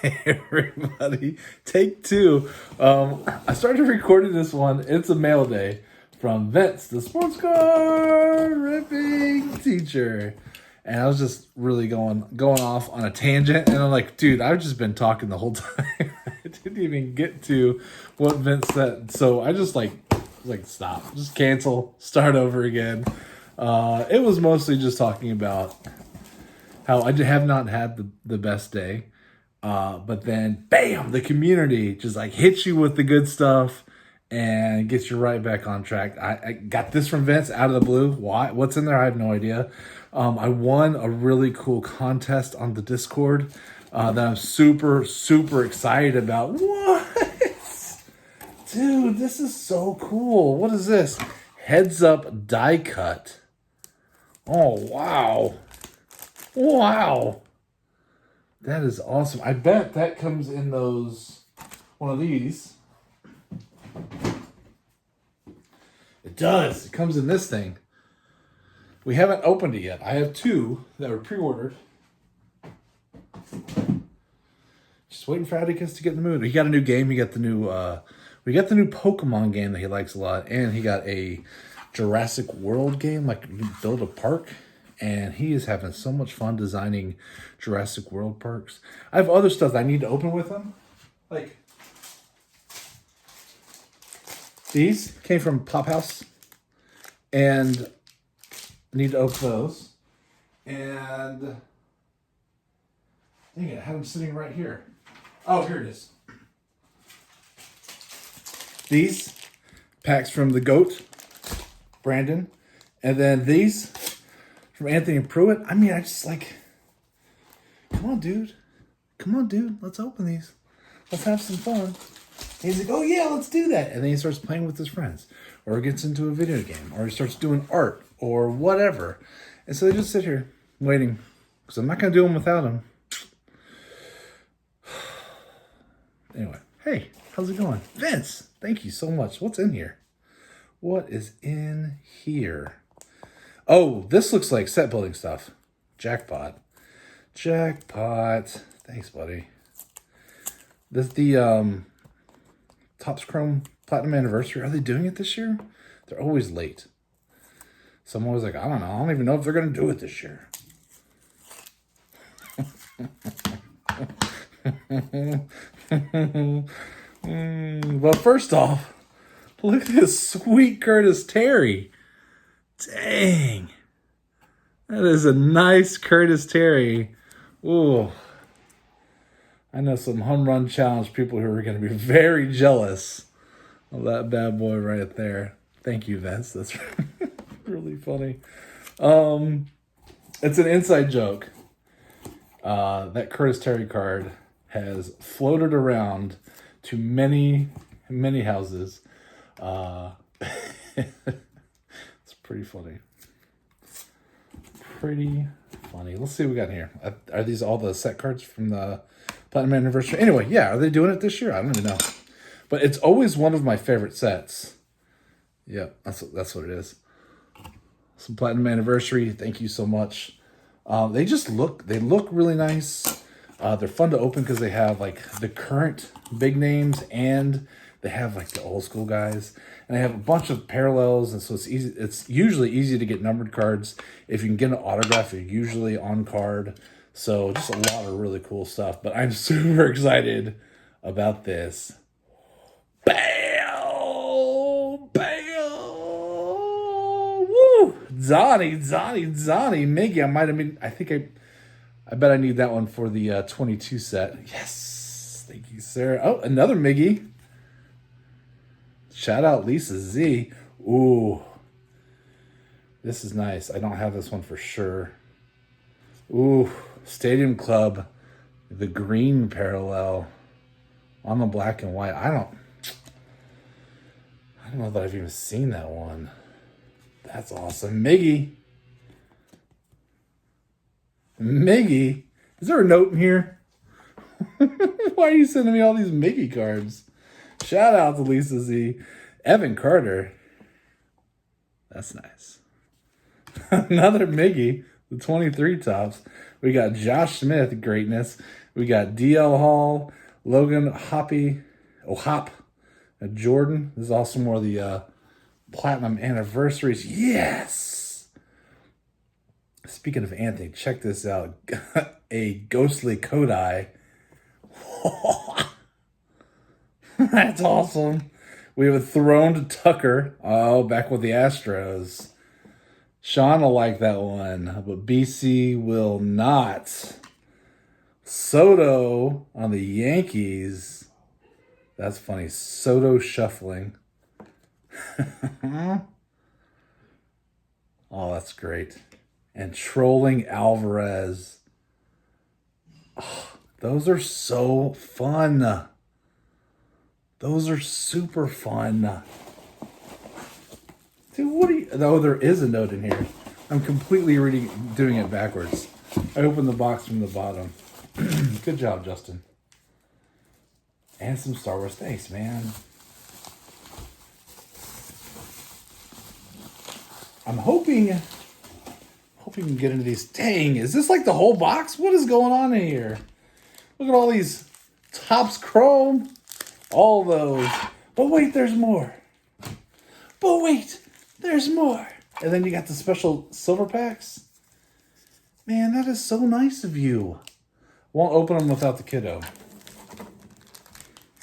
Hey everybody, take two. I started recording this one. It's a mail day from Vince, the sports card ripping teacher, and I was just really going off on a tangent. And I'm like, dude, I've just been talking the whole time. I didn't even get to what Vince said, so I just like stop, just cancel, start over again. It was mostly just talking about how I have not had the best day. But then, bam, the community just like hits you with the good stuff and gets you right back on track. I got this from Vince out of the blue. Why? What's in there? I have no idea. I won a really cool contest on the Discord that I'm super, super excited about. What? Dude, this is so cool. What is this? Heads Up die cut. Oh, wow. Wow. That is awesome. I bet that comes in one of these. It does. It comes in this thing. We haven't opened it yet. I have two that were pre-ordered. Just waiting for Atticus to get in the mood. He got a new game. He got the new, we got the new Pokemon game that he likes a lot. And he got a Jurassic World game, like you can build a park. And he is having so much fun designing Jurassic World parks. I have other stuff that I need to open with him. Like, these came from Pop House. And I need to open those. And, dang it, I have them sitting right here. Oh, here it is. These packs from the GOAT, Brandon. And then these from Anthony and Pruitt. I mean, I just like, come on, dude. Come on, dude. Let's open these. Let's have some fun. And he's like, oh, yeah, let's do that. And then he starts playing with his friends. Or gets into a video game. Or he starts doing art. Or whatever. And so they just sit here waiting. Because I'm not going to do them without him. Anyway. Hey, how's it going? Vince, thank you so much. What's in here? What is in here? Oh, this looks like set building stuff. Jackpot. Jackpot. Thanks, buddy. The Topps Chrome Platinum Anniversary. Are they doing it this year? They're always late. So I'm always like, I don't know. I don't even know if they're going to do it this year. Well, first off, look at this sweet Curtis Terry. Dang. That is a nice Curtis Terry. Ooh. I know some home run challenge people who are going to be very jealous of that bad boy right there. Thank you, Vince. That's really funny. It's an inside joke. That Curtis Terry card has floated around to many, many houses. It's pretty funny. Pretty funny. Let's see what we got in here. Are these all the set cards from the Platinum Anniversary? Anyway, yeah. Are they doing it this year? I don't even know. But it's always one of my favorite sets. Yep, that's what it is. Some Platinum Anniversary. Thank you so much. They look really nice. They're fun to open because they have like the current big names and they have like the old school guys, and they have a bunch of parallels, and so it's easy. It's usually easy to get numbered cards. If you can get an autograph, you're usually on card. So just a lot of really cool stuff. But I'm super excited about this. Bam! Bam! Woo! Zonnie, Miggy. I bet I need that one for the 22 set. Yes! Thank you, sir. Oh, another Miggy. Shout out Lisa Z. Ooh. This is nice. I don't have this one for sure. Ooh. Stadium Club. The green parallel. On the black and white. I don't know that I've even seen that one. That's awesome. Miggy. Miggy? Is there a note in here? Why are you sending me all these Miggy cards? Shout out to Lisa Z. Evan Carter. That's nice. Another Miggy. The 23 tops. We got Josh Smith, greatness. We got DL Hall, Logan Hoppy, Hop, Jordan. This is also more of the platinum anniversaries. Yes! Speaking of Anthony, check this out. A ghostly Kodai. That's awesome. We have a throned Tucker. Oh, back with the Astros. Sean will like that one, but BC will not. Soto on the Yankees. That's funny. Soto shuffling. Oh, that's great. And trolling Alvarez. Oh, those are so fun. Those are super fun. Dude, what are you... Oh, there is a note in here. I'm completely doing it backwards. I opened the box from the bottom. Good job, Justin. And some Star Wars. Thanks, man. I'm hoping we can get into these. Dang, is this like the whole box? What is going on in here? Look at all these Topps Chrome. All those. But wait, there's more. But wait, there's more. And then you got the special silver packs. Man, that is so nice of you. Won't open them without the kiddo.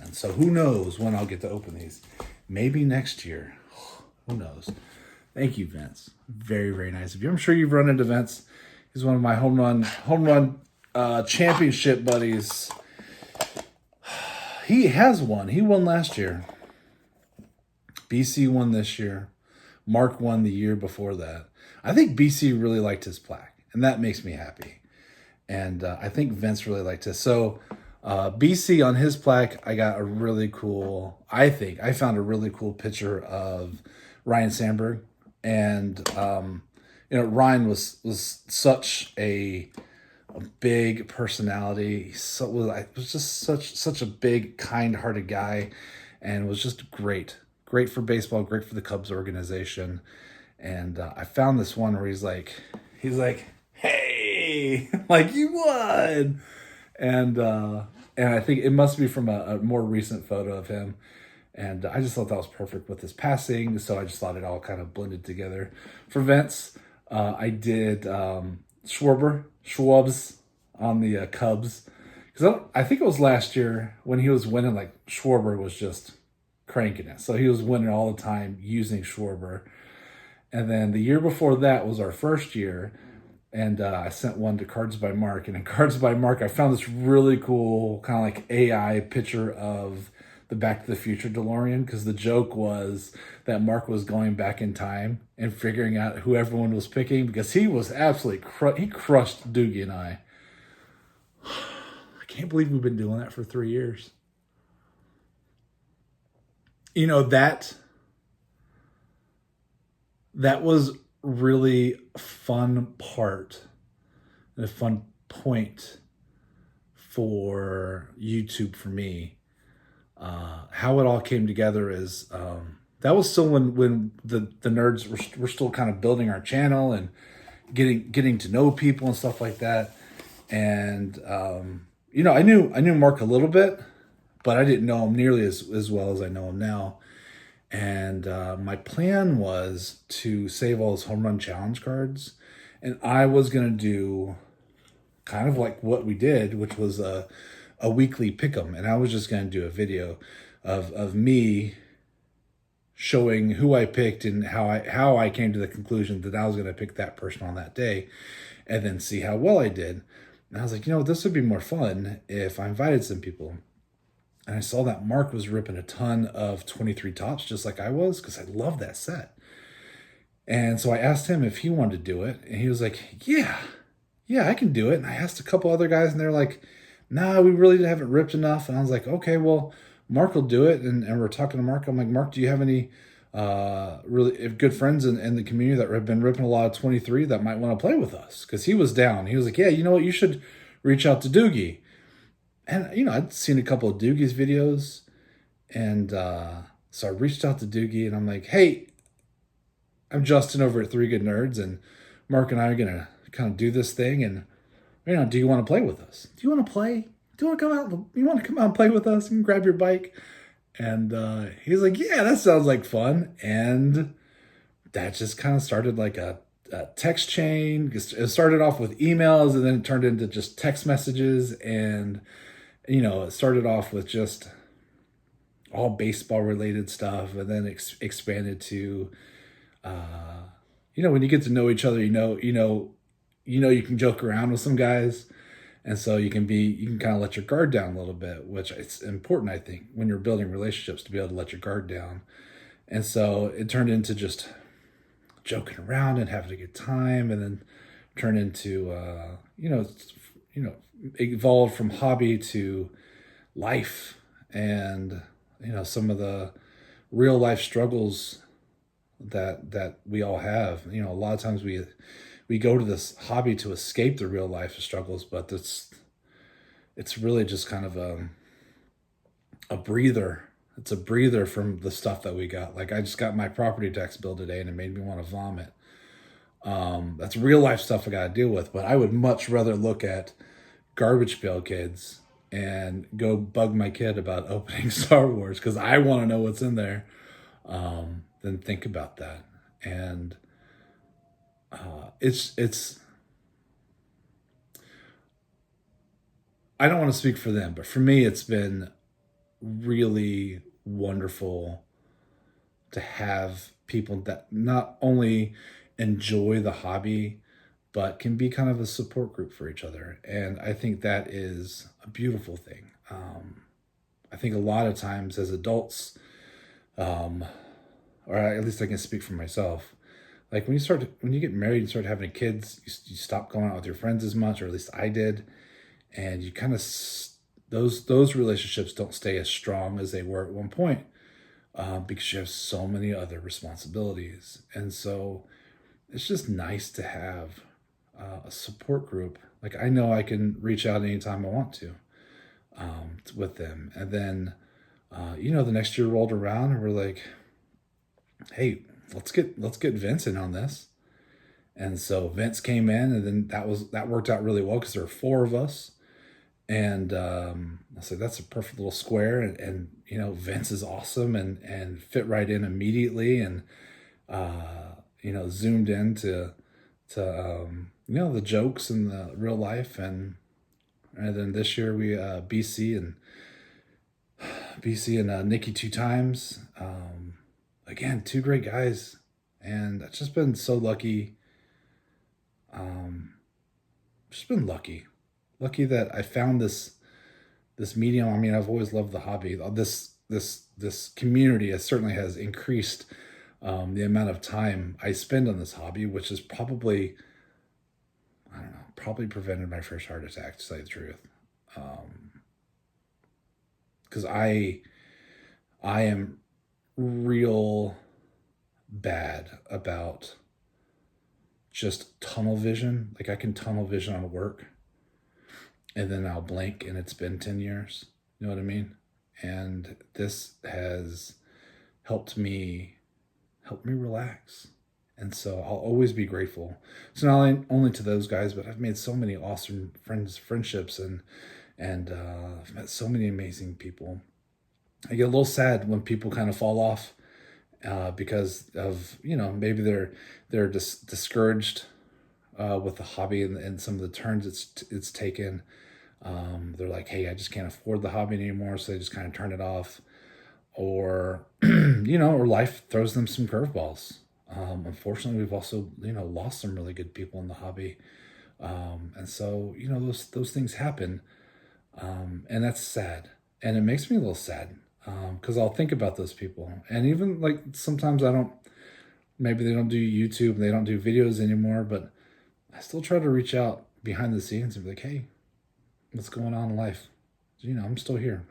And so who knows when I'll get to open these. Maybe next year. Who knows? Thank you, Vince. Very, very nice of you. I'm sure you've run into Vince. He's one of my home run championship buddies. He has won. He won last year. BC won this year. Mark won the year before that. I think BC really liked his plaque, and that makes me happy. And I think Vince really liked it. So BC on his plaque, I got a really cool, I found a really cool picture of Ryan Sandberg. And, Ryan was such a big personality. Was just such a big, kind-hearted guy, and was just great. Great for baseball, great for the Cubs organization. And I found this one where he's like, hey, like, you won. And I think it must be from a more recent photo of him. And I just thought that was perfect with his passing. So I just thought it all kind of blended together. For Vince, I did Schwab's on the Cubs. Because I think it was last year when he was winning, like Schwarber was just cranking it. So he was winning all the time using Schwarber. And then the year before that was our first year. And I sent one to Cards by Mark. And in Cards by Mark, I found this really cool kind of like AI picture of the Back to the Future DeLorean, because the joke was that Mark was going back in time and figuring out who everyone was picking, because he was absolutely he crushed Doogie and I. I can't believe we've been doing that for 3 years. You know, that was really a fun part and a fun point for YouTube for me. How it all came together is that was still when the nerds were still kind of building our channel and getting to know people and stuff like that. And I knew Mark a little bit, but I didn't know him nearly as well as I know him now. And my plan was to save all his home run challenge cards, and I was gonna do kind of like what we did, which was a weekly pick'em, and I was just going to do a video of me showing who I picked and how I came to the conclusion that I was going to pick that person on that day, and then see how well I did. And I was like, this would be more fun if I invited some people. And I saw that Mark was ripping a ton of 23 Tops just like I was, because I love that set. And so I asked him if he wanted to do it, and he was like, yeah, I can do it. And I asked a couple other guys, and they're like, nah, we really haven't ripped enough. And I was like, okay, well, Mark will do it. And we're talking to Mark. I'm like, Mark, do you have any really good friends in the community that have been ripping a lot of 23 that might want to play with us? Because he was down. He was like, yeah, you know what? You should reach out to Doogie. And, I'd seen a couple of Doogie's videos. And so I reached out to Doogie, and I'm like, hey, I'm Justin over at Three Good Nerds, and Mark and I are going to kind of do this thing. And, do you want to play with us? Do you want to play? do you want to come out? You want to come out and play with us? You can grab your bike. And he's like, yeah, that sounds like fun. And that just kind of started like a text chain. It started off with emails, and then it turned into just text messages. And, it started off with just all baseball related stuff, and then expanded to, when you get to know each other, you can joke around with some guys. And so you can kind of let your guard down a little bit, which it's important, I think, when you're building relationships, to be able to let your guard down. And so it turned into just joking around and having a good time, and then turned into, evolved from hobby to life, and, some of the real life struggles that we all have. A lot of times we go to this hobby to escape the real life struggles, but it's really just kind of a breather. It's a breather from the stuff that we got. Like, I just got my property tax bill today, and it made me want to vomit. That's real life stuff I got to deal with, but I would much rather look at Garbage Pail Kids and go bug my kid about opening Star Wars, because I want to know what's in there, than think about that. And it's I don't want to speak for them, but for me, it's been really wonderful to have people that not only enjoy the hobby, but can be kind of a support group for each other. And I think that is a beautiful thing. I think a lot of times as adults, or at least I can speak for myself, like when you get married and start having kids, you stop going out with your friends as much, or at least I did. And you kind of, those relationships don't stay as strong as they were at one point, because you have so many other responsibilities. And so it's just nice to have a support group. Like, I know I can reach out anytime I want to, with them. And then, the next year rolled around, and we're like, hey, let's get Vince in on this. And so Vince came in, and then that worked out really well, because there were 4 of us. And I said, that's a perfect little square. And Vince is awesome, and fit right in immediately, and zoomed into the jokes and the real life. And then this year we BC and Nikki 2 times. Again, 2 great guys, and I've just been so lucky. Just been lucky that I found this medium. I mean, I've always loved the hobby. This community certainly has increased the amount of time I spend on this hobby, which is probably prevented my first heart attack, to tell you the truth. Because I am real bad about just tunnel vision. Like, I can tunnel vision on work, and then I'll blink and it's been 10 years. You know what I mean? And this has helped me relax. And so I'll always be grateful. So not only to those guys, but I've made so many awesome friendships, and I've met so many amazing people. I get a little sad when people kind of fall off, because of, maybe they're discouraged with the hobby and some of the turns it's taken. They're like, hey, I just can't afford the hobby anymore, so they just kind of turn it off. Or, or life throws them some curveballs. Unfortunately, we've also, lost some really good people in the hobby. And so, those things happen. And that's sad. And it makes me a little sad, because I'll think about those people. And even, like, sometimes maybe they don't do YouTube, they don't do videos anymore, but I still try to reach out behind the scenes and be like, hey, what's going on in life? I'm still here.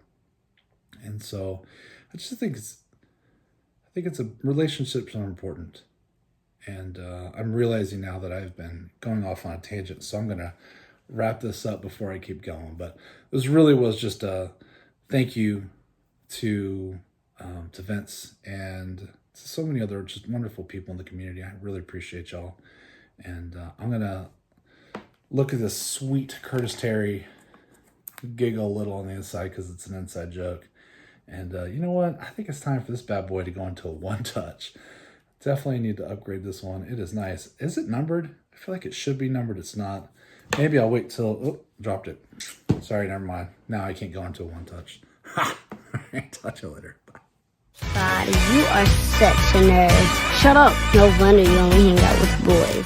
And so I just think relationships are important. And I'm realizing now that I've been going off on a tangent, so I'm going to wrap this up before I keep going. But this really was just a thank you to Vince and to so many other just wonderful people in the community. I really appreciate y'all. And I'm going to look at this sweet Curtis Terry giggle a little on the inside because it's an inside joke. And you know what? I think it's time for this bad boy to go into a one-touch. Definitely need to upgrade this one. It is nice. Is it numbered? I feel like it should be numbered. It's not. Maybe I'll wait till... Oh, dropped it. Sorry, never mind. Now I can't go into a one-touch. Ha! Talk to you later. Bye. God, you are such a nerd. Shut up. No wonder you only hang out with boys.